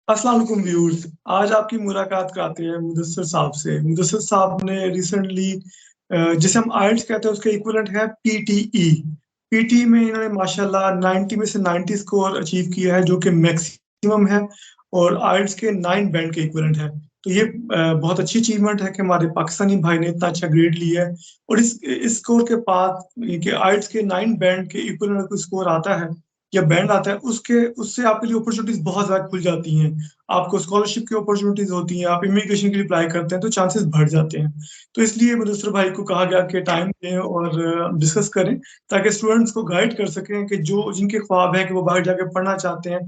अस्सलाम वालेकुम व्यूअर्स। आज आपकी मुलाकात कराते हैं मुदस्सिर साहब से। मुदस्सिर साहब ने रिसेंटली जिसे हम आइल्स कहते हैं उसका इक्विवेलेंट है पीटीई। पीटी में इन्होंने माशाल्लाह 90 में से 90 स्कोर अचीव किया है जो कि मैक्सिमम है और आइल्स के 9 बैंड के इक्विवेलेंट है। तो ये बहुत अच्छी अचीवमेंट है कि हमारे पाकिस्तानी भाई ने इतना अच्छा ग्रेड लिया है। और इस स्कोर के बाद कि आइल्स के 9 बैंड के इक्विवेलेंट को स्कोर आता है या बैंड आता है उसके उससे आपके लिए अपॉर्चुनिटीज बहुत ज्यादा खुल जाती हैं। आपको स्कॉलरशिप की अपॉर्चुनिटीज होती हैं, आप इमिग्रेशन के लिए अप्लाई करते हैं तो चांसेस बढ़ जाते हैं। तो इसलिए मुदस्सिर भाई को कहा गया कि टाइम दें और डिस्कस करें ताकि स्टूडेंट्स को गाइड कर सकें कि जो जिनके ख्वाब है कि वो बाहर जाके पढ़ना चाहते हैं,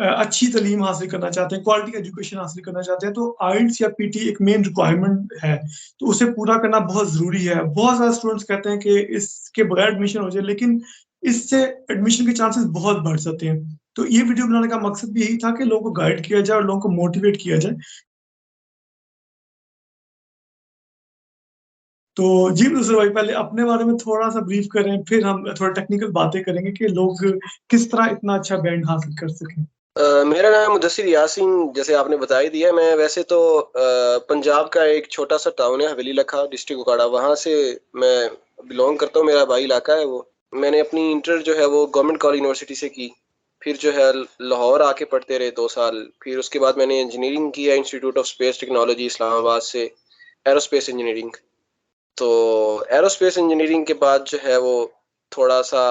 अच्छी तालीम हासिल करना चाहते हैं, क्वालिटी एजुकेशन हासिल करना चाहते हैं, तो आइल्स या पीटी एक मेन रिक्वायरमेंट है। तो उसे पूरा करना बहुत जरूरी है। बहुत ज्यादा स्टूडेंट्स कहते हैं कि इसके बगैर एडमिशन हो जाए, लेकिन इससे एडमिशन के चांसेस बहुत बढ़ जाते हैं। तो ये वीडियो बनाने का मकसद भी यही था कि लोगों को गाइड किया जाए और लोगों को मोटिवेट किया जाए। तो जी दूसरे भाई, पहले अपने बारे में थोड़ा सा ब्रीफ करें, फिर हम थोड़ा टेक्निकल बातें करेंगे कि लोग किस तरह इतना अच्छा बैंड हासिल कर सकें। मेरा नाम मुदस्सिर यासीन, जैसे आपने बता ही दिया। मैं वैसे तो पंजाब का एक छोटा सा टाउन है हवेली लखा, डिस्ट्रिक्ट उकाड़ा, वहाँ से मैं बिलोंग करता हूँ। मेरा भाई इलाका है वो। मैंने अपनी इंटर जो है वो गवर्नमेंट कॉलेज यूनिवर्सिटी से की। फिर जो है लाहौर आके पढ़ते रहे 2 साल। फिर उसके बाद मैंने इंजीनियरिंग किया institute of space technology Islamabad से, एरोस्पेस इंजीनियरिंग। तो एरोस्पेस इंजीनियरिंग के बाद जो है वो थोड़ा सा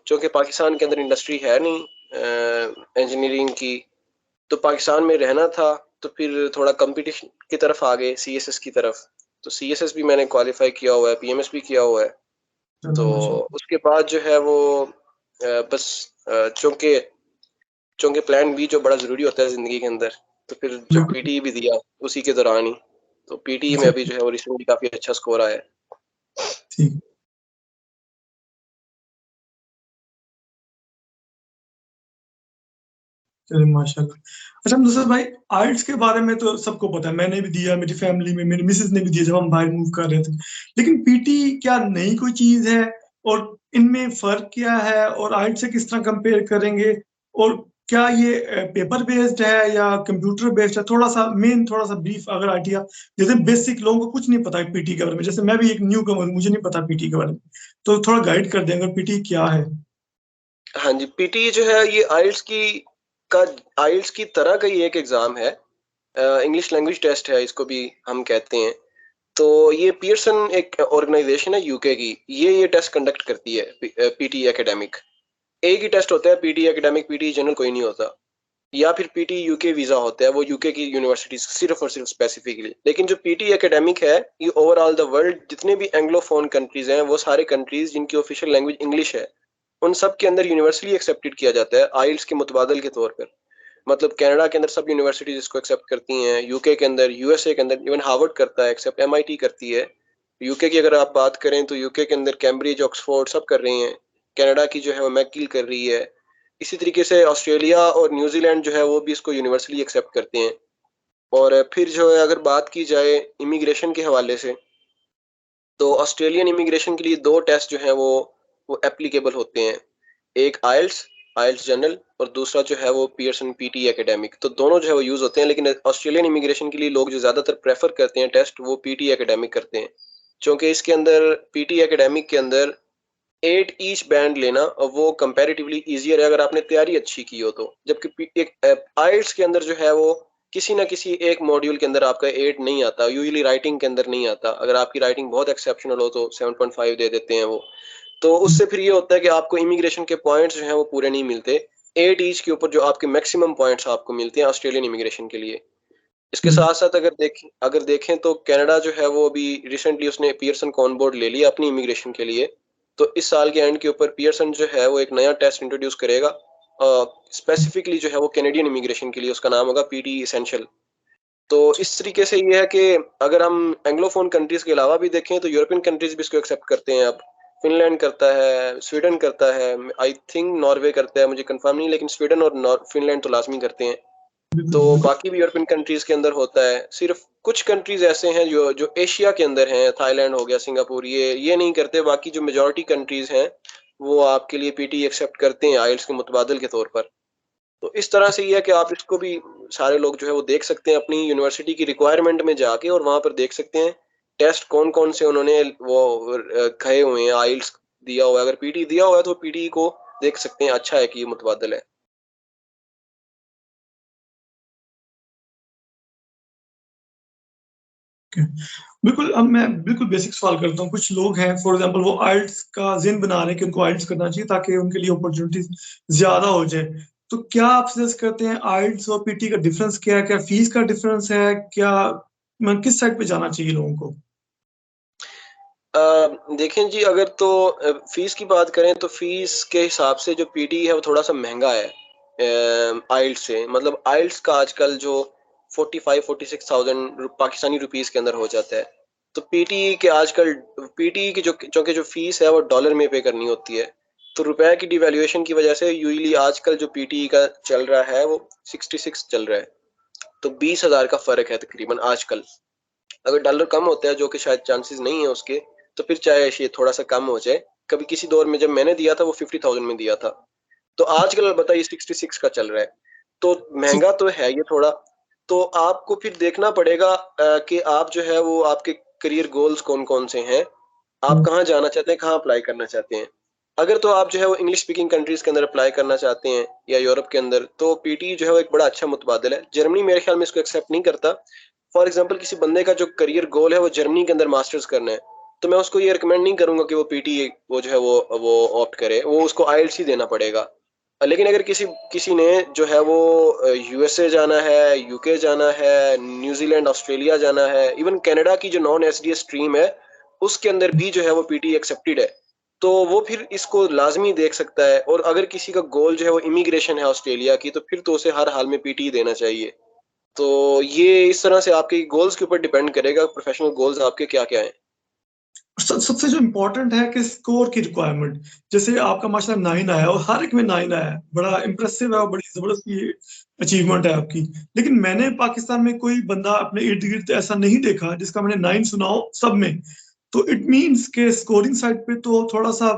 चूँकि पाकिस्तान के अंदर इंडस्ट्री है नहीं इंजीनियरिंग की, तो पाकिस्तान में रहना था। तो फिर थोड़ा कंपटीशन की तरफ आ गए, सीएसएस की तरफ। तो सीएसएस भी मैंने क्वालिफाई किया हुआ है, पीएमएस भी किया हुआ है। तो चलो माशाल्लाह। उसके बाद जो है वो बस चूँकि चूँकि प्लान बी जो बड़ा ज़रूरी होता है ज़िंदगी के अंदर, तो फिर जब बिल्कुल। पीटी भी दिया उसी के दौरान ही। तो पीटी में अच्छा, अभी जो है वो रिसेंटली काफ़ी अच्छा स्कोर आया है। ठीक। चलिए माशाल्लाह। अच्छा मुदस्सिर भाई, आर्ट्स के बारे में तो सबको पता है, मैंने भी दिया, मेरी फैमिली में मेरी मिसेज ने भी दिया जब हम बाहर मूव कर रहे थे। लेकिन पीटी क्या नई कोई चीज है? और इनमें फर्क क्या है और आर्ट से किस तरह कंपेयर करेंगे? और क्या ये पेपर बेस्ड है या कंप्यूटर बेस्ड है? थोड़ा सा मेन, थोड़ा सा ब्रीफ अगर आइडिया। जैसे बेसिक लोगों को कुछ नहीं पता है पीटी के बारे में, जैसे मैं भी एक न्यू कमर, मुझे नहीं पता पीटी के बारे में, तो थोड़ा गाइड कर देंगे पीटी क्या है। हाँ जी, पीटी जो है ये का आइल्स की तरह का ही एक एग्ज़ाम है। इंग्लिश लैंग्वेज टेस्ट है, इसको भी हम कहते हैं। तो ये पियर्सन एक ऑर्गेनाइजेशन है यूके की, ये टेस्ट कंडक्ट करती है, पीटी एकेडमिक। एक ही टेस्ट होता है, पीटी एकेडमिक, पीटी जनरल कोई नहीं होता। या फिर पीटी यूके वीज़ा होता है, वो यूके की यूनिवर्सिटीज सिर्फ और सिर्फ स्पेसिफिकली। लेकिन जो पीटी एकेडमिक है, ये ओवरऑल द वर्ल्ड जितने भी एंग्लोफोन कंट्रीज हैं, वो सारे कंट्रीज जिनकी ऑफिशियल लैंग्वेज इंग्लिश है, उन सब के अंदर यूनिवर्सली एक्सेप्टेड किया जाता है आइल्स के मुतबादल के तौर पर। मतलब कनाडा के अंदर सब यूनिवर्सिटीज इसको एक्सेप्ट करती हैं, यूके के अंदर, यूएसए के अंदर इवन हार्वर्ड करता है एक्सेप्ट, एमआईटी करती है। यूके की अगर आप बात करें तो यूके के अंदर कैम्ब्रिज, ऑक्सफोर्ड सब कर रही हैं। कनाडा की जो है वो मैकगिल कर रही है। इसी तरीके से ऑस्ट्रेलिया और न्यूजीलैंड जो है वो भी इसको यूनिवर्सली एक्सेप्ट करते हैं। और फिर जो है अगर बात की जाए इमिग्रेशन के हवाले से, तो ऑस्ट्रेलियन इमिग्रेशन के लिए दो टेस्ट जो है वो एप्लीकेबल होते हैं। एक आइल्स, आइल्स जनरल, और दूसरा जो है वो पियर्सन पीटी एकेडमिक। तो दोनों जो है वो यूज होते हैं, लेकिन ऑस्ट्रेलियन इमिग्रेशन के लिए लोग जो ज्यादातर प्रेफर करते हैं टेस्ट, वो पीटी एकेडमिक करते हैं। क्योंकि इसके अंदर, पीटी एकेडमिक के अंदर 8 ईच बैंड लेना, और वो कंपैरेटिवली इजियर है अगर आपने तैयारी अच्छी की हो तो। जबकि एक आइल्स के अंदर जो है वो किसी ना किसी एक मॉड्यूल के अंदर आपका 8 नहीं आता, यूजुअली राइटिंग के अंदर नहीं आता। अगर आपकी राइटिंग बहुत एक्सेप्शनल हो तो 7.5 दे देते हैं वो। तो उससे फिर ये होता है कि आपको इमिग्रेशन के पॉइंट्स जो हैं वो पूरे नहीं मिलते। 8 ईच के ऊपर जो आपके मैक्सिमम पॉइंट्स आपको मिलते हैं ऑस्ट्रेलियन इमिग्रेशन के लिए। इसके साथ साथ अगर देखें तो कनाडा जो है वो अभी रिसेंटली उसने पियर्सन को ऑन बोर्ड ले लिया अपनी इमिग्रेशन के लिए। तो इस साल के एंड के ऊपर पियर्सन जो है वो एक नया टेस्ट इंट्रोड्यूस करेगा, स्पेसिफिकली जो है वो कैनेडियन इमिग्रेशन के लिए। उसका नाम होगा पीटी एसेंशियल। तो इस तरीके से ये है कि अगर हम एंग्लोफोन कंट्रीज के अलावा भी देखें तो यूरोपियन कंट्रीज भी इसको एक्सेप्ट करते हैं अब। फिनलैंड करता है, स्वीडन करता है, आई थिंक नॉर्वे करता है, मुझे कंफर्म नहीं, लेकिन स्वीडन और फिनलैंड तो लाजमी करते हैं। तो बिल्कुल बिल्कुल। बाकी भी यूरोपियन कंट्रीज के अंदर होता है। सिर्फ कुछ कंट्रीज ऐसे हैं जो जो एशिया के अंदर हैं, थाईलैंड हो गया, सिंगापुर, ये नहीं करते। बाकी जो मेजोरिटी कंट्रीज हैं वो आपके लिए पीटी एक्सेप्ट करते हैं आइल्स के मुतबादल के तौर पर। तो इस तरह से ये है कि आप इसको भी सारे लोग जो है वो देख सकते हैं अपनी यूनिवर्सिटी की रिक्वायरमेंट में जाके, और वहां पर देख सकते हैं टेस्ट कौन कौन से उन्होंने वो कहे हुए हैं। आइल्स दिया हुआ है, अगर पीटी दिया हुआ है तो पीटी को देख सकते हैं, अच्छा है कि ये मुतबादल है। बिल्कुल। अब मैं बिल्कुल बेसिक सवाल करता हूँ। कुछ लोग हैं फॉर एग्जांपल वो आइल्स का जिन बना रहे हैं कि उनको आइल्स करना चाहिए ताकि उनके लिए अपॉर्चुनिटीज ज्यादा हो जाए। तो क्या आप सजेस्ट करते हैं आइल्स और पीटी का डिफरेंस क्या है? क्या फीस का डिफरेंस है? क्या मैं किस साइड पे जाना चाहिए लोगों को? देखें जी, अगर तो फीस की बात करें तो फीस के हिसाब से जो पीटी है वो थोड़ा सा महंगा है आइल्स से। मतलब आइल्स का आजकल जो 45-46,000 पाकिस्तानी रुपीस के अंदर हो जाता है। तो पीटी के आजकल पीटी की जो फीस है वो डॉलर में पे करनी होती है। तो रुपए की डिवैल्यूएशन की वजह से यूजली आजकल जो पीटी का चल रहा है वो 66 चल रहा है। तो 20,000 का फर्क है तकरीबन आजकल। अगर डॉलर कम होता है, जो कि शायद चांसेस नहीं है उसके, तो फिर चाहे ये थोड़ा सा कम हो जाए। कभी किसी दौर में जब मैंने दिया था वो 50,000 में दिया था। तो आजकल अलबत्ता ये 66 का चल रहा है। तो महंगा तो है ये थोड़ा। तो आपको फिर देखना पड़ेगा कि आप जो है वो आपके करियर गोल्स कौन कौन से हैं, आप कहाँ जाना चाहते हैं, कहाँ अप्लाई करना चाहते हैं। अगर तो आप जो है वो इंग्लिश स्पीकिंग कंट्रीज के अंदर अप्लाई करना चाहते हैं या यूरोप के अंदर, तो पीटी जो है वो एक बड़ा अच्छा मुतबादल है। जर्मनी मेरे ख्याल में इसको एक्सेप्ट नहीं करता। फॉर एग्जाम्पल किसी बंदे का जो करियर गोल है वो जर्मनी के अंदर मास्टर्स करना है, तो मैं उसको ये रिकमेंड नहीं करूंगा कि वो पीटी वो जो है वो ऑप्ट करे, वो उसको आइएलटीएस ही देना पड़ेगा। लेकिन अगर किसी किसी ने जो है वो यूएसए जाना है, यूके जाना है, न्यूजीलैंड, ऑस्ट्रेलिया जाना है, इवन कनाडा की जो नॉन एसडीएस स्ट्रीम है उसके अंदर भी जो है वो पीटी एक्सेप्टेड है, तो वो फिर इसको लाजमी देख सकता है। और अगर किसी का गोल जो है वो इमिग्रेशन है ऑस्ट्रेलिया की, तो फिर तो उसे हर हाल में पीटी देना चाहिए। तो ये इस तरह से आपके गोल्स के ऊपर डिपेंड करेगा, प्रोफेशनल गोल्स आपके क्या क्या हैं। सबसे जो इम्पोर्टेंट है कि स्कोर की रिक्वायरमेंट। जैसे आपका माशाल्लाह 9 आया और हर एक में 9 आया है, बड़ा इंप्रेसिव है और बड़ी जबरदस्त ये अचीवमेंट है आपकी। लेकिन मैंने पाकिस्तान में कोई बंदा अपने इर्द गिर्द ऐसा नहीं देखा जिसका मैंने 9 सुना हो सब में। तो इट मीन्स के स्कोरिंग साइड पे तो थोड़ा सा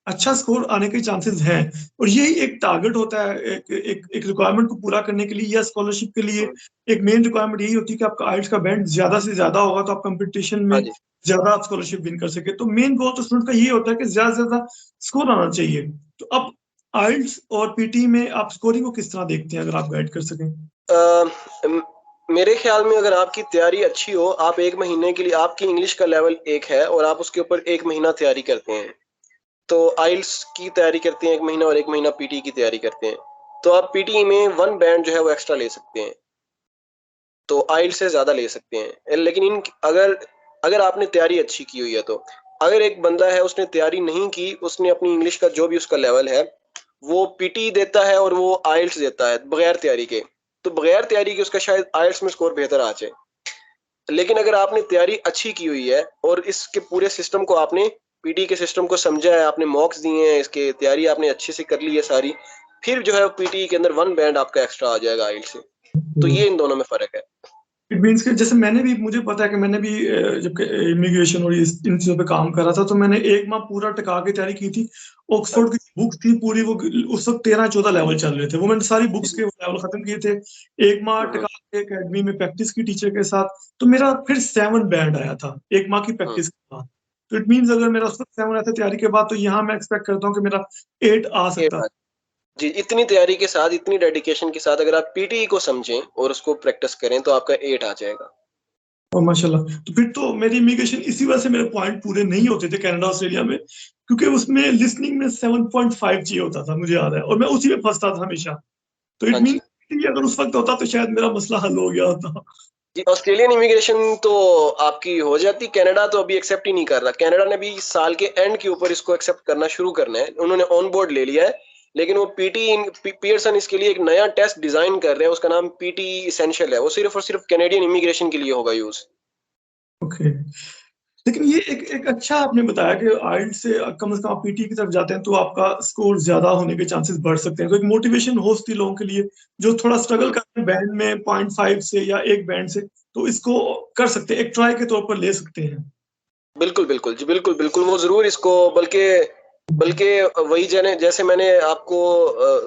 अच्छा स्कोर आने के चांसेस हैं। और यही एक टारगेट होता है एक रिक्वायरमेंट को पूरा करने के लिए या स्कॉलरशिप के लिए। हम्म, एक मेन रिक्वायरमेंट यही होती है कि आपका आइल्स का बैंड ज्यादा से ज्यादा होगा तो आप कंपटीशन हाँ में जी। ज्यादा आप स्कॉलरशिप विन कर सके। तो मेन गोल तो स्टूडेंट का ये होता है कि ज्यादा से ज्यादा स्कोर आना चाहिए। तो अब आइल्स और पीटी में आप स्कोरिंग को किस तरह देखते हैं, अगर आप गाइड कर सकें? अ, मेरे ख्याल में अगर आपकी तैयारी अच्छी हो, आप 1 महीने के लिए, आपकी इंग्लिश का लेवल 1 है और आप उसके ऊपर 1 महीना तैयारी करते हैं, तो आइल्स की तैयारी करते हैं 1 महीना और 1 महीना पीटी की तैयारी करते हैं, तो आप पीटी में 1 बैंड जो है वो एक्स्ट्रा ले सकते हैं, तो आइल्स से ज्यादा ले सकते हैं। लेकिन इन अगर अगर आपने तैयारी अच्छी की हुई है तो। अगर एक बंदा है उसने तैयारी नहीं की, उसने अपनी इंग्लिश का जो भी उसका लेवल है वो पीटी देता है और वो आइल्स देता है बगैर तैयारी के, तो बगैर तैयारी के उसका शायद आइल्स में स्कोर बेहतर आ जाए। लेकिन अगर आपने तैयारी अच्छी की हुई है और इसके पूरे सिस्टम को आपने, पीटी के सिस्टम को समझा है, आपने मॉक्स दिए हैं, इसके तैयारी आपने अच्छे से कर ली है सारी, फिर जो है पीटी के अंदर 1 बैंड आपका एक्स्ट्रा आ जाएगा आइल्स से। तो ये इन दोनों में फर्क है। इट मीन्स कि जैसे मैंने भी, मुझे पता है कि मैंने भी जब इमिग्रेशन और इन चीजों पे काम कर रहा था तो मैंने 1 माह पूरा टिका के तैयारी की थी। हाँ ऑक्सफोर्ड की बुक्स थी पूरी, वो उस वक्त 13-14 लेवल चल रहे थे, वो मैंने सारी बुक्स जी। के लेवल खत्म किए थे। 1 माह हम्म, टिका के एकेडमी में प्रैक्टिस की टीचर के साथ। तो मेरा फिर 7 बैंड आया था 1 माह की हम्म, प्रैक्टिस के बाद। तो इट मीन्स अगर मेरा उस वक्त 7 आया था तैयारी के बाद, तो यहाँ मैं एक्सपेक्ट करता हूँ कि मेरा 8 आ ये सकता। बात। जी, इतनी तैयारी के साथ, इतनी डेडिकेशन के साथ अगर आप पीटी को समझें और उसको प्रैक्टिस करें तो आपका 8 आ जाएगा। और माशाल्लाह, तो फिर तो मेरी इमिग्रेशन इसी वजह से मेरे पॉइंट पूरे नहीं होते थे कनाडा ऑस्ट्रेलिया में, क्योंकि उसमें लिसनिंग में 7.5 चाहिए होता था, मुझे याद है, और मैं उसी में फंसता था हमेशा। तो इट हाँ मीन जी। अगर उस वक्त होता तो शायद मेरा मसला हल हो गया होता। जी, ऑस्ट्रेलियन इमिग्रेशन तो आपकी हो जाती। कनाडा तो अभी एक्सेप्ट ही नहीं कर रहा। कनाडा ने भी इस साल के एंड के ऊपर इसको एक्सेप्ट करना शुरू करना है, उन्होंने ऑन बोर्ड ले लिया है। लेकिन वो पियर्सन इसके लिए एक नया टेस्ट डिजाइन कर रहे हैं, उसका नाम पीटी इसेंशियल है, वो सिर्फ और सिर्फ कैनेडियन इमिग्रेशन के लिए होगा यूज। ओके। लेकिन ये एक अच्छा आपने बताया कि आइल्ट से कम आप पीटी की तरफ जाते हैं तो आपका स्कोर ज्यादा होने के चांसेस बढ़ सकते हैं। तो एक मोटिवेशन हो सकती है लोगों के लिए जो थोड़ा स्ट्रगल हम्म, करते हैं बैंड में 0.5 से या एक बैंड से, तो इसको कर सकते हैं, एक ट्राई के तौर पर ले सकते हैं। बिल्कुल बिल्कुल जी, बिल्कुल बिल्कुल, वो जरूर इसको, बल्कि बल्कि वही जाने, जैसे मैंने आपको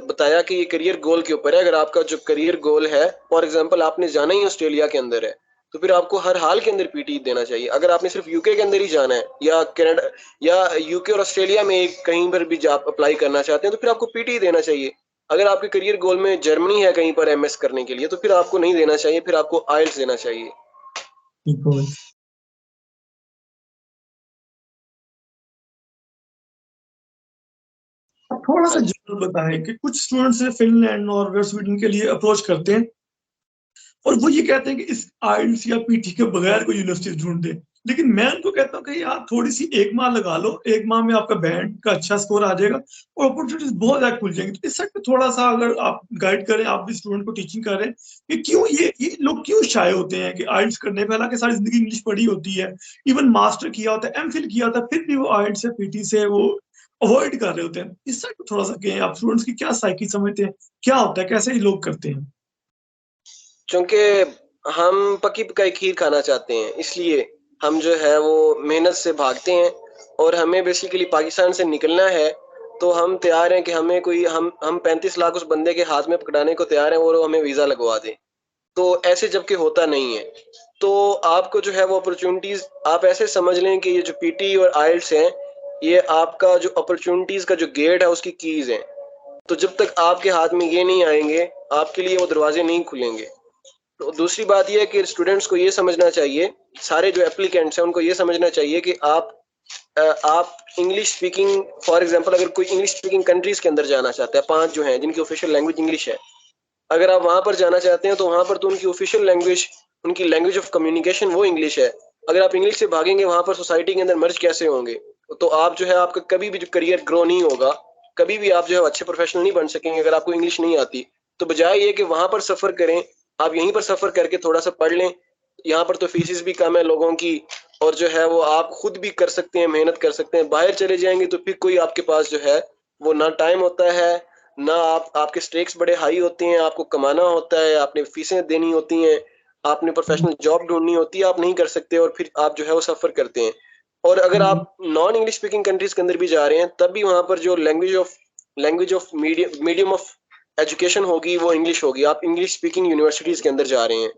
बताया कि ये करियर गोल के ऊपर है। अगर आपका जो करियर गोल है, फॉर एग्जांपल आपने जाना ही ऑस्ट्रेलिया के अंदर है, तो फिर आपको हर हाल के अंदर पीटी देना चाहिए। अगर आपने सिर्फ यूके के अंदर ही जाना है या कनाडा या यूके और ऑस्ट्रेलिया में कहीं पर भी जॉब अप्लाई करना चाहते हैं, तो फिर आपको पीटी देना चाहिए। अगर आपके करियर गोल में जर्मनी है कहीं पर एमएस करने के लिए, तो फिर आपको नहीं देना चाहिए, फिर आपको आइल्स देना चाहिए। बिल्कुल। आप थोड़ा सा हाँ जी। जनरल बताएं कि कुछ स्टूडेंट्स फिनलैंड नॉर्वे स्वीडन के लिए अप्रोच करते हैं और वो ये कहते हैं कि इस आइल्स या पीटी के बगैर कोई यूनिवर्सिटी ढूंढ दे। लेकिन मैं उनको कहता हूँ कि यार थोड़ी सी एक माह लगा लो, एक माह में आपका बैंड का अच्छा स्कोर आ जाएगा और अपॉर्चुनिटीज बहुत ज्यादा खुल जाएंगी। तो इस साइड पे थोड़ा सा अगर आप गाइड करें, आप भी स्टूडेंट को टीचिंग कर रहे हैं कि क्यों ये लोग क्यों शाय होते हैं कि आइल्स करने पे, हालांकि सारी जिंदगी इंग्लिश पढ़ी होती है, इवन मास्टर किया होता है, एमफिल किया होता है, फिर भी वो आइल्स से पीटी से वो अवॉइड कर रहे होते हैं। इस साइड पे थोड़ा सा कहें आप, स्टूडेंट्स की क्या साइकी समझते हैं, क्या होता है, कैसे ये लोग करते हैं? चूंकि हम पकी पकाई खीर खाना चाहते हैं, इसलिए हम जो है वो मेहनत से भागते हैं। और हमें बेसिकली पाकिस्तान से निकलना है, तो हम तैयार हैं कि हमें कोई हम 35 लाख उस बंदे के हाथ में पकड़ाने को तैयार हैं और वो हमें वीज़ा लगवा दे। तो ऐसे जबकि होता नहीं है। तो आपको जो है वो अपॉर्चुनिटीज़ आप ऐसे समझ लें कि ये जो पीटी और आइल्स हैं, ये आपका जो अपॉर्चुनिटीज़ का जो गेट है उसकी कीज़ हैं। तो जब तक आपके हाथ में ये नहीं आएंगे, आपके लिए वो दरवाजे नहीं खुलेंगे। तो दूसरी बात ये है कि स्टूडेंट्स को ये समझना चाहिए, सारे जो एप्लीकेंट्स हैं उनको ये समझना चाहिए कि आप इंग्लिश स्पीकिंग, फॉर एग्जांपल अगर कोई इंग्लिश स्पीकिंग कंट्रीज के अंदर जाना चाहता है, 5 जो हैं जिनकी ऑफिशियल लैंग्वेज इंग्लिश है, अगर आप वहां पर जाना चाहते हैं तो वहां पर तो उनकी ऑफिशियल लैंग्वेज, उनकी लैंग्वेज ऑफ कम्युनिकेशन वो इंग्लिश है। अगर आप इंग्लिश से भागेंगे वहां पर सोसाइटी के अंदर मर्ज कैसे होंगे? तो आप जो है आपका कभी भी जो करियर ग्रो नहीं होगा, कभी भी आप जो है अच्छे प्रोफेशनल नहीं बन सकेंगे अगर आपको इंग्लिश नहीं आती। तो बजाय ये कि वहां पर सफर करें, आप यहीं पर सफर करके थोड़ा सा पढ़ लें। यहाँ पर तो फीसिस भी कम है लोगों की, और जो है वो आप खुद भी कर सकते हैं, मेहनत कर सकते हैं। बाहर चले जाएंगे तो फिर कोई आपके पास जो है वो ना टाइम होता है, ना आपके स्टेक्स बड़े हाई होते हैं, आपको कमाना होता है, आपने फीसें देनी होती हैं, आपने प्रोफेशनल जॉब ढूंढनी होती है, आप नहीं कर सकते और फिर आप जो है वो सफर करते हैं। और अगर हम्म। आप नॉन इंग्लिश स्पीकिंग कंट्रीज के अंदर भी जा रहे हैं, तब भी वहां पर जो language of medium of education होगी वो इंग्लिश होगी। आप इंग्लिश स्पीकिंग यूनिवर्सिटीज के अंदर जा रहे हैं,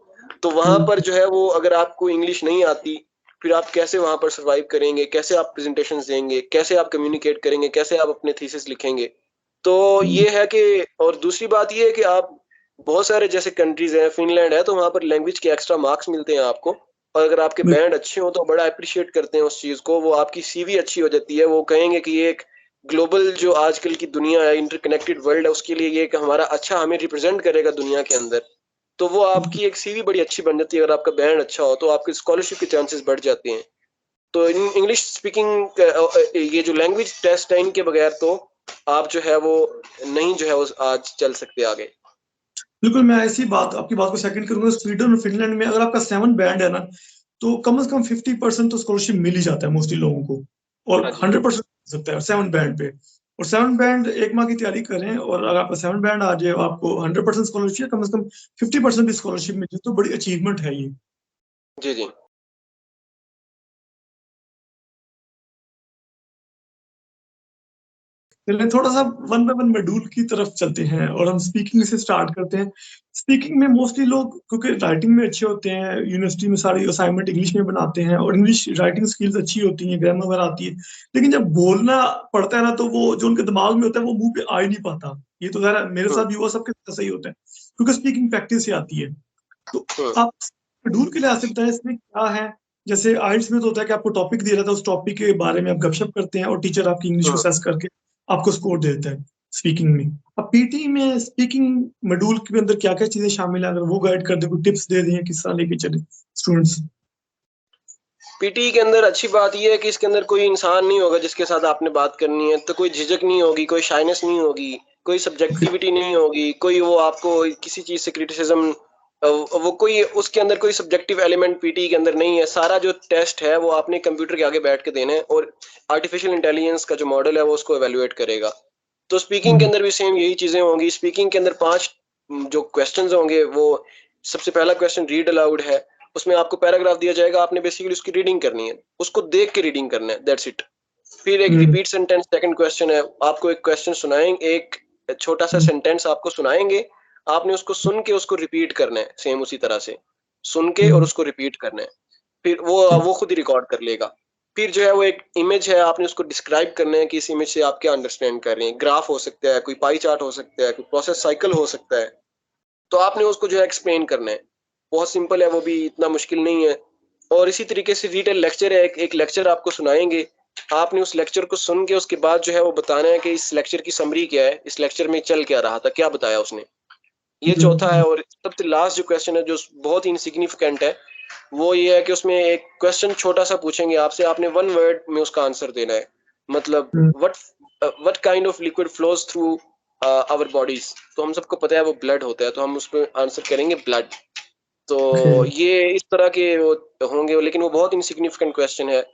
तो वहां पर जो है वो अगर आपको इंग्लिश नहीं आती, फिर आप कैसे वहां पर सरवाइव करेंगे, कैसे आप प्रेजेंटेशंस देंगे, कैसे आप कम्युनिकेट करेंगे, कैसे आप अपने थीसिस लिखेंगे? तो हम्म। ये है कि, और दूसरी बात ये है कि आप बहुत सारे जैसे कंट्रीज हैं, फिनलैंड है, तो वहां पर लैंग्वेज के एक्स्ट्रा मार्क्स मिलते हैं आपको। और अगर आपके बैंड अच्छे हो तो बड़ा अप्रिशिएट करते हैं उस चीज को, वो आपकी सीवी अच्छी हो जाती है, वो कहेंगे कि ये एक ग्लोबल जो आजकल की दुनिया है, इंटरकनेक्टेड वर्ल्ड है, उसके लिए ये एक हमारा अच्छा हमें रिप्रेजेंट करेगा दुनिया के अंदर। तो वो बिल्कुल। आपकी एक सीवी बड़ी अच्छी बन जाती है। अगर आपका बैंड अच्छा हो तो आपके स्कॉलरशिप के चांसेस बढ़ जाते हैं। तो इंग्लिश स्पीकिंग ये जो लैंग्वेज टेस्ट है, इनके बगैर तो आप जो है वो नहीं जो है वो आज चल सकते आगे। बिल्कुल, मैं ऐसी बात आपकी बात को सेकंड करूंगा। स्वीडन और फिनलैंड में अगर आपका 7 बैंड है ना, तो कम से कम 50% तो स्कॉलरशिप मिल ही जाता है मोस्टली लोगों को, और हाँ जी। 100% मिल सकता है 7 बैंड पे। और 7 बैंड एक माह की तैयारी करें और अगर आपका 7 बैंड आ जाए, आपको 100% स्कॉलरशिप, कम से कम 50% भी स्कॉलरशिप मिल जाए, तो बड़ी अचीवमेंट है ये। जी जी। चलिए थोड़ा सा वन बाय वन मॉड्यूल की तरफ चलते हैं और हम स्पीकिंग से स्टार्ट करते हैं। स्पीकिंग में मोस्टली लोग क्योंकि राइटिंग में अच्छे होते हैं, यूनिवर्सिटी में सारी असाइनमेंट इंग्लिश में बनाते हैं और इंग्लिश राइटिंग स्किल्स अच्छी होती हैं, ग्रामर वगैरह आती है, लेकिन जब बोलना पड़ता है ना, तो वो जो उनके दिमाग में होता है वो मुंह पे आ ही नहीं पाता। ये तो खैर मेरे हम्म साथ भी हुआ, सबके साथ सही होता है, क्योंकि स्पीकिंग प्रैक्टिस से आती है। तो हम्म आप शेड्यूल के लिहाज से बताएं इसमें क्या है। जैसे आइल्स में तो होता है कि आपको टॉपिक दिया रहता है, उस टॉपिक के बारे में आप गपशप करते हैं और टीचर आपकी इंग्लिश को हम्म। असेस करके आपको स्कोर दे देता है स्पीकिंग में। अब पीटी में स्पीकिंग मॉड्यूल के अंदर क्या क्या चीजें शामिल है, अगर वो गाइड कर दे, कोई टिप्स दे दें किस तरह लेके चले स्टूडेंट्स। पीटी के अंदर अच्छी बात यह है कि इसके अंदर कोई इंसान नहीं होगा जिसके साथ आपने बात करनी है, तो कोई झिझक नहीं होगी, कोई शाइनेस नहीं होगी, कोई सब्जेक्टिविटी नहीं होगी, कोई वो आपको किसी चीज से क्रिटिसिज्म, वो कोई उसके अंदर कोई सब्जेक्टिव एलिमेंट पीटी के अंदर नहीं है। सारा जो टेस्ट है वो आपने कंप्यूटर के आगे बैठ के देना है और आर्टिफिशियल इंटेलिजेंस का जो मॉडल है वो उसको एवेल्युएट करेगा। तो स्पीकिंग के अंदर भी सेम यही चीजें होंगी। स्पीकिंग के अंदर 5 जो क्वेश्चंस होंगे, वो सबसे पहला क्वेश्चन रीड अलाउड है। उसमें आपको पैराग्राफ दिया जाएगा, आपने बेसिकली उसकी रीडिंग करनी है, उसको देख के रीडिंग करना है, दैट्स इट। फिर एक रिपीट सेंटेंस सेकंड क्वेश्चन है, आपको एक क्वेश्चन सुनाएंगे, एक छोटा सा सेंटेंस आपको सुनाएंगे, आपने उसको सुन के उसको रिपीट करना है, सेम उसी तरह से सुन के और उसको रिपीट करना है। फिर वो खुद ही रिकॉर्ड कर लेगा। फिर जो है वो एक इमेज है, आपने उसको डिस्क्राइब करना है कि इस इमेज से आप क्या अंडरस्टैंड कर रहे हैं। ग्राफ हो सकता है, कोई पाई चार्ट हो सकता है, कोई प्रोसेस साइकिल हो सकता है। तो आपने उसको जो है एक्सप्लेन करना है। बहुत सिंपल है, वो भी इतना मुश्किल नहीं है। और इसी तरीके से रीड लेक्चर है, एक लेक्चर आपको सुनाएंगे, आपने उस लेक्चर को सुन के उसके बाद जो है वो बताना है कि इस लेक्चर की समरी क्या है, इस लेक्चर में चल क्या रहा था, क्या बताया उसने। ये चौथा है। और सबसे लास्ट जो क्वेश्चन है, जो बहुत ही इनसिग्निफिकेंट है, वो ये है कि उसमें एक क्वेश्चन छोटा सा पूछेंगे आपसे, आपने वन वर्ड में उसका आंसर देना है। मतलब what what kind of liquid flows through our bodies. तो हम सबको पता है वो ब्लड होता है, तो हम उस पर आंसर करेंगे ब्लड। तो ये इस तरह के वो होंगे, लेकिन वो बहुत इनसिग्निफिकेंट क्वेश्चन है।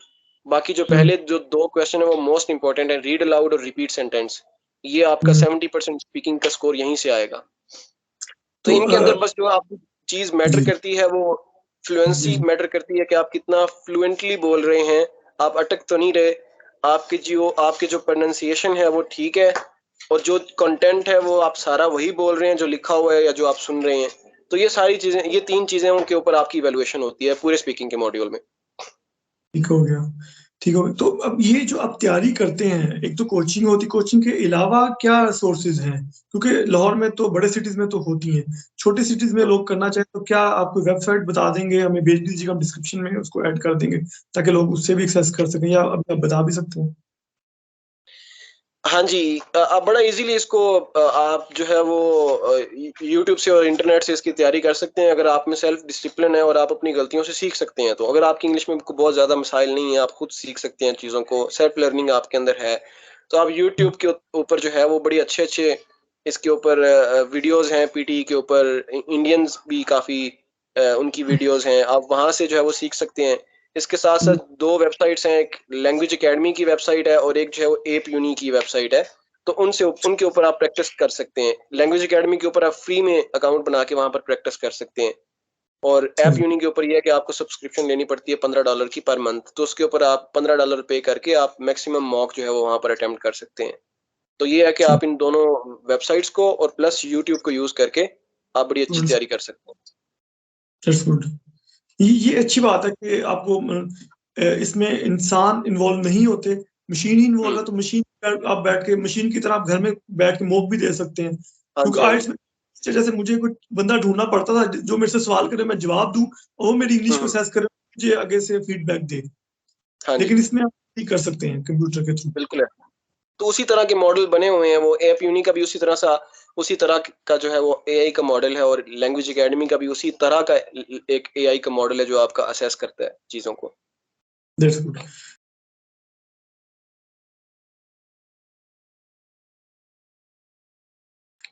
बाकी जो पहले जो दो क्वेश्चन है वो मोस्ट इंपॉर्टेंट है, रीड अलाउड और रिपीट सेंटेंस। ये आपका 70% स्पीकिंग का स्कोर यहीं से आएगा। तो इनके अंदर बस जो आपकी चीज मैटर करती है वो फ्लुएंसी मैटर करती है, कि आप कितना फ्लुएंटली बोल रहे हैं, आप अटक तो नहीं रहे, आपके जो प्रोनाउंसिएशन है वो ठीक है, और जो कंटेंट है वो आप सारा वही बोल रहे हैं जो लिखा हुआ है या जो आप सुन रहे हैं। तो ये सारी चीजें, ये 3 चीजें उनके ऊपर आपकी इवैल्यूएशन होती है पूरे स्पीकिंग के मॉड्यूल में। ठीक हो गया, ठीक हो गया। तो अब ये जो आप तैयारी करते हैं, एक तो कोचिंग होती, कोचिंग के अलावा क्या सोर्सेज हैं? क्योंकि लाहौर में तो, बड़े सिटीज में तो होती हैं, छोटे सिटीज में लोग करना चाहे तो क्या आप कोई वेबसाइट बता देंगे, हमें भेज दीजिएगा, हम डिस्क्रिप्शन में उसको ऐड कर देंगे ताकि लोग उससे भी एक्सेस कर सकें, या आप बता भी सकते हैं? हाँ जी, आप बड़ा इजीली इसको आप जो है वो यूट्यूब से और इंटरनेट से इसकी तैयारी कर सकते हैं, अगर आप में सेल्फ डिसिप्लिन है और आप अपनी गलतियों से सीख सकते हैं। तो अगर आपकी इंग्लिश में बहुत ज़्यादा मसाइल नहीं है, आप खुद सीख सकते हैं चीज़ों को, सेल्फ लर्निंग आपके अंदर है, तो आप यूट्यूब के ऊपर जो है वो बड़ी अच्छे-अच्छे इसके ऊपर वीडियोज़ हैं, पीटीई के ऊपर इंडियंस भी काफ़ी उनकी वीडियोज़ हैं, आप वहाँ से जो है वो सीख सकते हैं। इसके साथ-साथ 2 वेबसाइट्स हैं, एक लैंग्वेज अकेडमी की वेबसाइट है और एक जो है वो एप यूनी की वेबसाइट है। तो उनके ऊपर आप प्रैक्टिस कर सकते हैं। लैंग्वेज अकेडमी के ऊपर आप फ्री में अकाउंट बना के वहाँ पर प्रैक्टिस कर सकते हैं। और ऐप यूनी के ऊपर ये है कि आपको सब्सक्रिप्शन लेनी पड़ती है $15 की पर मंथ। तो उसके ऊपर आप $15 पे करके आप मैक्सिमम मॉक जो है वो वहाँ पर अटेम्प्ट कर सकते हैं। तो ये है कि आप इन दोनों वेबसाइट्स को और प्लस यूट्यूब को यूज़ करके आप बड़ी अच्छी तैयारी कर सकते हैं। That's good. ये अच्छी बात है कि आपको इसमें इंसान इन्वॉल्व नहीं होते, मशीन ही इन्वॉल्व है, तो मशीन पर आप बैठ के, मशीन की तरह आप घर में बैठ के मॉक भी दे सकते हैं। हाँ क्योंकि जी, हाँ आइल्स जी। में जैसे मुझे कोई बंदा ढूंढना पड़ता था जो मेरे से सवाल करे, मैं जवाब दूं और वो मेरी इंग्लिश को हुँ, असेस करे, मुझे आगे से फीडबैक दे। हाँ जी, लेकिन इसमें आप नहीं कर सकते हैं कंप्यूटर के थ्रू। बिल्कुल है। तो उसी तरह के मॉडल बने हुए हैं, वो ऐप यूनी का भी उसी तरह का जो है वो एआई का मॉडल है, और लैंग्वेज एकेडमी का भी उसी तरह का एक एआई का मॉडल है जो आपका असेस करता है चीज़ों को। That's good.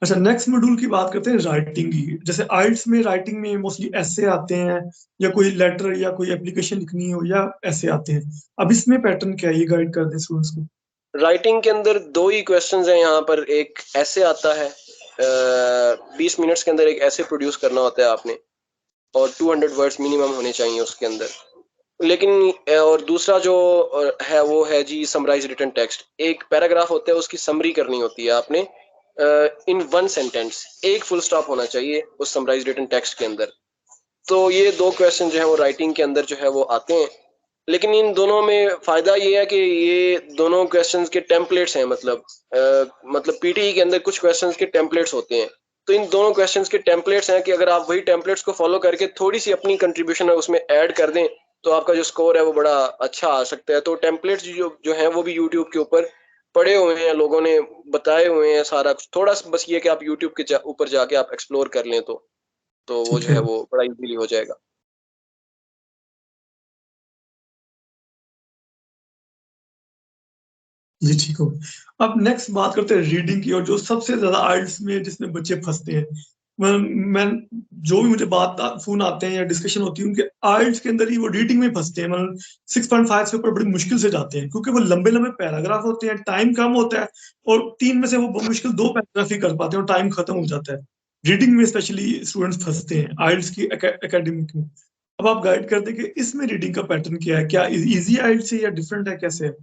अच्छा, नेक्स्ट मॉड्यूल की बात करते हैं राइटिंग की। जैसे आइल्स में राइटिंग में मोस्टली ऐसे आते हैं, या कोई लेटर या कोई एप्लीकेशन लिखनी हो, या ऐसे आते हैं। अब इसमें पैटर्न क्या है, ये गाइड कर दें स्टूडेंट्स को। राइटिंग के अंदर 2 ही क्वेश्चंस हैं यहाँ पर, एक ऐसे आता है, 20 मिनट्स के अंदर एक ऐसे प्रोड्यूस करना होता है आपने, और 200 वर्ड्स मिनिमम होने चाहिए उसके अंदर। लेकिन और दूसरा जो है वो है जी समराइज रिटन टेक्स्ट। एक पैराग्राफ होता है, उसकी समरी करनी होती है आपने इन 1 सेंटेंस, एक फुल स्टॉप होना चाहिए उस समराइज रिटन टेक्स्ट के अंदर। तो ये 2 क्वेश्चन जो है वो राइटिंग के अंदर जो है वो आते हैं। लेकिन इन दोनों में फ़ायदा ये है कि ये दोनों क्वेश्चंस के टेम्पलेट्स हैं, मतलब पीटीई के अंदर कुछ क्वेश्चंस के टेम्पलेट्स होते हैं। तो इन दोनों क्वेश्चंस के टेम्पलेट्स हैं कि अगर आप वही टेम्पलेट्स को फ़ॉलो करके थोड़ी-सी अपनी कंट्रीब्यूशन है उसमें ऐड कर दें, तो आपका जो स्कोर है वो बड़ा अच्छा आ सकता है। तो टेम्पलेट्स जो जो हैं वो भी यूट्यूब के ऊपर पड़े हुए हैं, लोगों ने बताए हुए हैं सारा कुछ। थोड़ा-सा बस ये कि आप यूट्यूब के ऊपर जाके आप एक्सप्लोर कर लें, तो वो ठीक जो है है वो बड़ा ईज़िली हो जाएगा। जी, ठीक हो। अब नेक्स्ट बात करते हैं रीडिंग की, और जो सबसे ज्यादा आइल्स में जिसमें बच्चे फंसते हैं। मैं जो भी मुझे फोन आते हैं या डिस्कशन होती है, उनके आइल्स के अंदर ही वो रीडिंग में फंसते हैं। मतलब 6.5 से ऊपर बड़ी मुश्किल से जाते हैं, क्योंकि वो लंबे लंबे पैराग्राफ होते हैं, टाइम कम होता है, और 3 में से वो मुश्किल 2 पैराग्राफ ही कर पाते हैं और टाइम खत्म हो जाता है। रीडिंग में स्पेशली स्टूडेंट्स फंसते हैं आइल्स की एकेडमिक में। अब आप गाइड करते हैं कि इसमें रीडिंग का पैटर्न क्या है, क्या इजी आइल्स है या डिफरेंट है, कैसे है?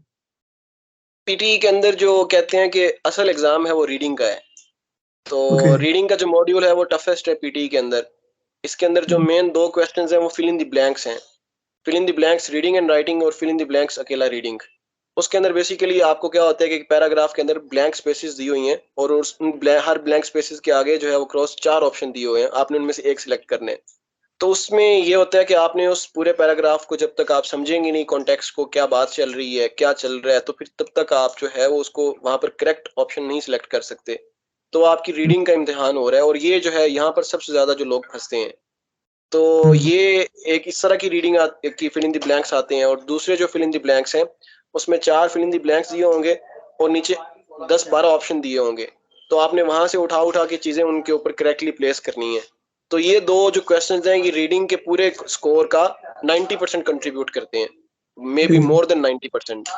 पीटी के अंदर जो कहते हैं कि असल एग्जाम है वो रीडिंग का है। ओके। तो रीडिंग का जो मॉड्यूल है वो टफेस्ट है पीटी के अंदर। इसके अंदर जो मेन 2 क्वेश्चंस हैं वो फिल इन द ब्लैंक्स हैं। Fill in the blanks reading and writing, और फिल इन द ब्लैंक्स अकेला रीडिंग। उसके अंदर बेसिकली आपको क्या होता है कि एक पैराग्राफ के अंदर ब्लैंक स्पेसेस दी हुई हैं, और हर ब्लैंक स्पेसेस के आगे जो है वो क्रॉस 4 ऑप्शन दिए हुए हैं, आपने उनमें से एक सिलेक्ट करने हैं। तो उसमें ये होता है कि आपने उस पूरे पैराग्राफ को, जब तक आप समझेंगे नहीं कॉन्टेक्स्ट को, क्या बात चल रही है, क्या चल रहा है, तो फिर तब तक आप जो है वो उसको वहां पर करेक्ट ऑप्शन नहीं सिलेक्ट कर सकते। तो आपकी रीडिंग का इम्तिहान हो रहा है, और ये जो है यहाँ पर सबसे ज्यादा जो लोग फंसते हैं। तो ये एक इस तरह की रीडिंग की फिल इन द ब्लैंक्स आते हैं, और दूसरे जो फिल इन द ब्लैंक्स हैं उसमें 4 फिल इन द ब्लैंक्स दिए होंगे और नीचे 10-12 ऑप्शन दिए होंगे। तो आपने वहां से उठा उठा के चीजें उनके ऊपर करेक्टली प्लेस करनी है। तो ये 2 जो क्वेश्चंस हैं ये रीडिंग के पूरे स्कोर का 90% कंट्रीब्यूट करते हैं, मे बी मोर देन 90%।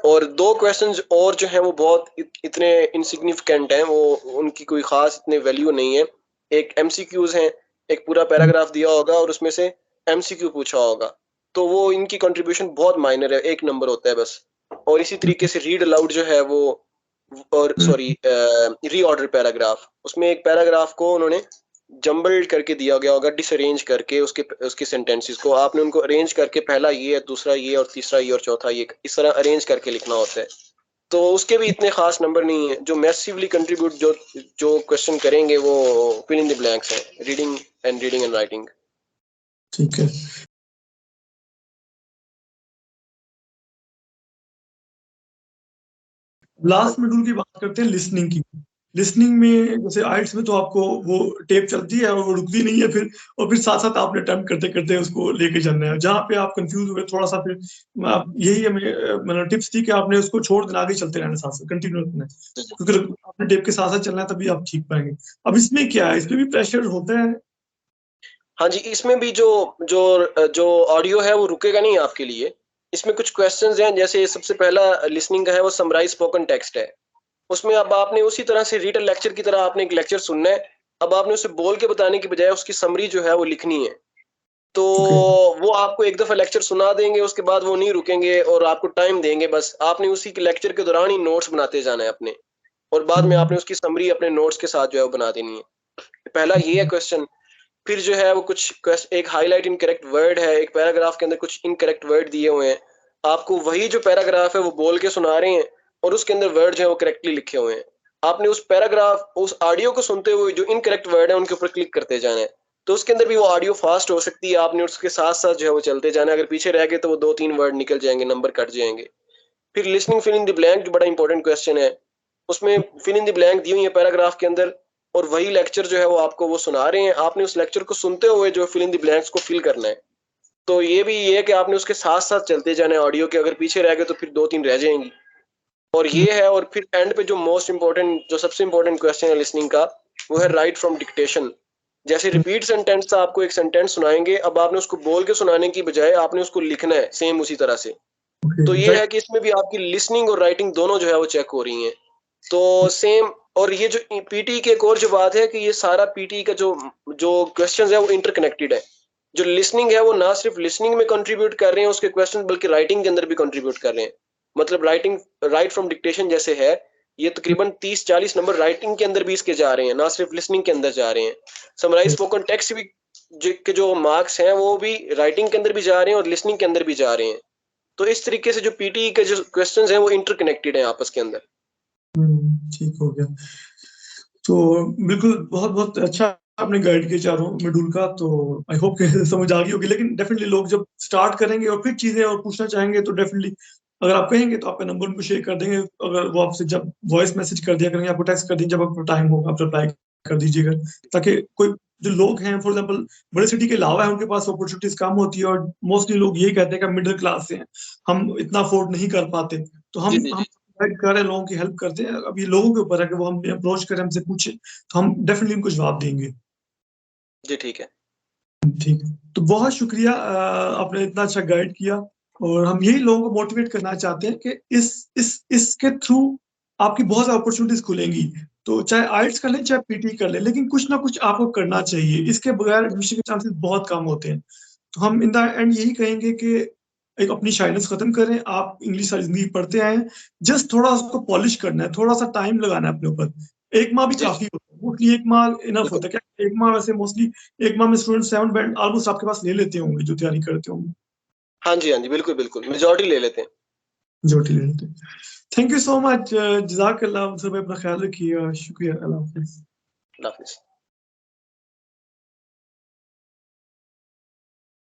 और 2 क्वेश्चंस और जो हैं वो बहुत इतने इनसिग्निफिकेंट हैं, वो उनकी कोई खास इतने वैल्यू नहीं है। एक एमसीक्यूज हैं, एक पूरा पैराग्राफ दिया होगा और उसमें से एमसीक्यू पूछा होगा, तो वो इनकी कंट्रीब्यूशन बहुत माइनर है, 1 नंबर होता है बस। और इसी तरीके से रीड अलाउड जो है वो, और सॉरी रीऑर्डर पैराग्राफ, उसमें एक पैराग्राफ को उन्होंने जम्बल्ड करके दिया गया होगा, डिसअरेंज करके उसके उसके सेंटेंसेस को आपने उनको अरेंज करके पहला ये, दूसरा ये, और तीसरा ये, और चौथा ये, इस तरह अरेंज करके लिखना होता है। तो उसके भी इतने खास नंबर नहीं है। जो मैसिवली कंट्रीब्यूट जो जो क्वेश्चन करेंगे वो फिल इन द ब्लैंक्स हैं, रीडिंग एंड राइटिंग। ठीक है। हाँ लास्ट मॉड्यूल की बात करते हैं लिसनिंग की। लिसनिंग में जैसे आइल्स में तो आपको वो टेप चलती है और वो रुकती नहीं है फिर, और फिर साथ साथ आपने अटेम्प्ट करते करते उसको लेके चलना है। जहाँ पे आप कंफ्यूज हुए थोड़ा सा, फिर आप यही हमें मतलब टिप्स थी कि आपने उसको छोड़ देना, आगे चलते रहना, साथ साथ कंटिन्यू रखना है, क्योंकि आपने टेप के साथ साथ चलना है, तभी आप सीख पाएंगे। अब इसमें क्या है, इसमें भी प्रेशर होता है? हाँ जी, इसमें भी जो जो जो ऑडियो है वो रुकेगा नहीं आपके लिए। इसमें कुछ क्वेश्चंस हैं, जैसे सबसे पहला लिसनिंग का है वो समराइज स्पोकन टेक्स्ट है। उसमें अब आपने उसी तरह से रीडर लेक्चर की तरह आपने एक लेक्चर सुनना है। अब आपने उसे बोल के बताने की बजाय उसकी समरी जो है वो लिखनी है। तो ओके। वो आपको एक दफा लेक्चर सुना देंगे, उसके बाद वो नहीं रुकेंगे और आपको टाइम देंगे। बस आपने उसी के लेक्चर के दौरान ही नोट्स बनाते जाना है अपने, और बाद में आपने उसकी समरी अपने नोट्स के साथ जो है वो बना देनी है। पहला ये है क्वेश्चन। फिर जो है वो एक हाईलाइट इनकरेक्ट वर्ड है, एक पैराग्राफ के अंदर कुछ इनकरेक्ट वर्ड दिए हुए हैं, आपको वही जो पैराग्राफ है वो बोल के सुना रहे हैं, और उसके अंदर वर्ड जो है वो करेक्टली लिखे हुए हैं। आपने उस पैराग्राफ, उस ऑडियो को सुनते हुए जो इनकरेक्ट वर्ड है उनके ऊपर क्लिक करते जाना है। तो उसके अंदर भी वो ऑडियो फास्ट हो सकती है, आपने उसके साथ साथ जो है वो चलते जाना है। अगर पीछे रह गए तो वो 2-3 वर्ड निकल जाएंगे, नंबर कट जाएंगे। फिर listening fill in the blank जो बड़ा इंपॉर्टेंट क्वेश्चन है, उसमें फिल इन द ब्लैंक दी हुई है पैराग्राफ के अंदर, और वही लेक्चर जो है वो आपको वो सुना रहे हैं, आपने उस लेक्चर को सुनते हुए जो फिल इन द ब्लैंक्स को फिल करना है। तो ये भी ये है कि आपने उसके साथ साथ चलते जाना है ऑडियो के, अगर पीछे रह गए तो फिर 2-3 रह जाएंगी। और ये है, और फिर एंड पे जो मोस्ट इंपॉर्टेंट, जो सबसे इंपॉर्टेंट क्वेश्चन है लिसनिंग का, वो है राइट फ्रॉम डिक्टेशन। जैसे रिपीट सेंटेंस था, आपको एक सेंटेंस सुनाएंगे, अब आपने उसको बोल के सुनाने की बजाय आपने उसको लिखना है सेम उसी तरह से। तो ये है कि इसमें भी आपकी लिसनिंग और राइटिंग दोनों जो है वो चेक हो रही हैं। तो सेम। और ये जो पीटी की एक और जो बात है कि ये सारा पीटी का जो जो क्वेश्चंस है वो इंटरकनेक्टेड है। जो लिसनिंग है वो ना सिर्फ लिसनिंग में कंट्रीब्यूट कर रहे हैं उसके क्वेश्चन, बल्कि राइटिंग के अंदर भी कंट्रीब्यूट कर रहे हैं। मतलब राइटिंग, राइट फ्रॉम डिक्टेशन जैसे है, ये तकरीबन 30-40 नंबर राइटिंग के अंदर भी इसके जा रहे हैं, ना सिर्फ लिसनिंग के अंदर जा रहे हैं। समराइज स्पोकन टेक्स्ट भी के जो मार्क्स हैं वो भी राइटिंग के अंदर भी जा रहे हैं और लिसनिंग के अंदर भी जा रहे हैं। तो इस तरीके से जो पीटी के जो क्वेश्चंस हैं वो इंटरकनेक्टेड हैं आपस के अंदर। ठीक हो गया। तो बिल्कुल, बहुत बहुत अच्छा आपने गाइड किया चारों मॉड्यूल का, तो आई होप कि समझ आ गई होगी। लेकिन डेफिनेटली लोग जब स्टार्ट करेंगे और फिर चीजें और पूछना चाहेंगे तो डेफिनेटली अगर आप कहेंगे तो आपका नंबर उनको शेयर कर देंगे। अगर वो आपसे जब वॉइस मैसेज कर दिया करेंगे, आपको टेक्स्ट कर देंगे, जब आपको टाइम होगा आप रिप्लाई कर दीजिएगा, ताकि कोई जो लोग हैं फॉर एग्जाम्पल बड़े सिटी के अलावा है, उनके पास अपॉर्चुनिटीज कम होती है, और मोस्टली लोग यही कहते हैं कि मिडिल क्लास से हैं, हम इतना अफोर्ड नहीं कर पाते। तो जी हम जी हम जी। गाइड कर रहे हैं, लोगों की हेल्प करते हैं। अब ये लोगों के ऊपर है कि वो हम अप्रोच करें, हमसे पूछे, तो हम डेफिनेटली उनको जवाब देंगे। जी ठीक है। ठीक है, तो बहुत शुक्रिया, आपने इतना अच्छा गाइड किया। और हम यही लोगों को मोटिवेट करना चाहते हैं कि इसके थ्रू आपकी बहुत सारी अपॉर्चुनिटीज खुलेंगी। तो चाहे आइल्स कर लें चाहे पीटी कर लें, लेकिन कुछ ना कुछ आपको करना चाहिए, इसके बगैर एडमिशन के चांसेस बहुत कम होते हैं। तो हम इन द एंड यही कहेंगे कि एक अपनी शाइनेस खत्म करें, आप इंग्लिश सारी जिंदगी पढ़ते आए, जस्ट थोड़ा उसको पॉलिश करना है, थोड़ा सा टाइम लगाना है अपने ऊपर। 1 माह भी जी काफी होता है, मोस्टली 1 माह इनफ बिल्कुल। होता है। क्या 1 माह वैसे मोस्टली 1 माह में स्टूडेंट 7 बैंड ऑलमोस्ट आपके पास ले लेते होंगे जो तैयारी करते होंगे, हाँ जी, हाँ जी, बिल्कुल, बिल्कुल, मेजॉरिटी ले लेते हैं। मेजॉरिटी ले लेते हैं। थैंक यू सो मच, जज़ाकल्लाह। मुझसे अपना ख्याल रखिएगा। शुक्रिया, अल्लाह हाफ़िज़। अल्लाह हाफ़िज़।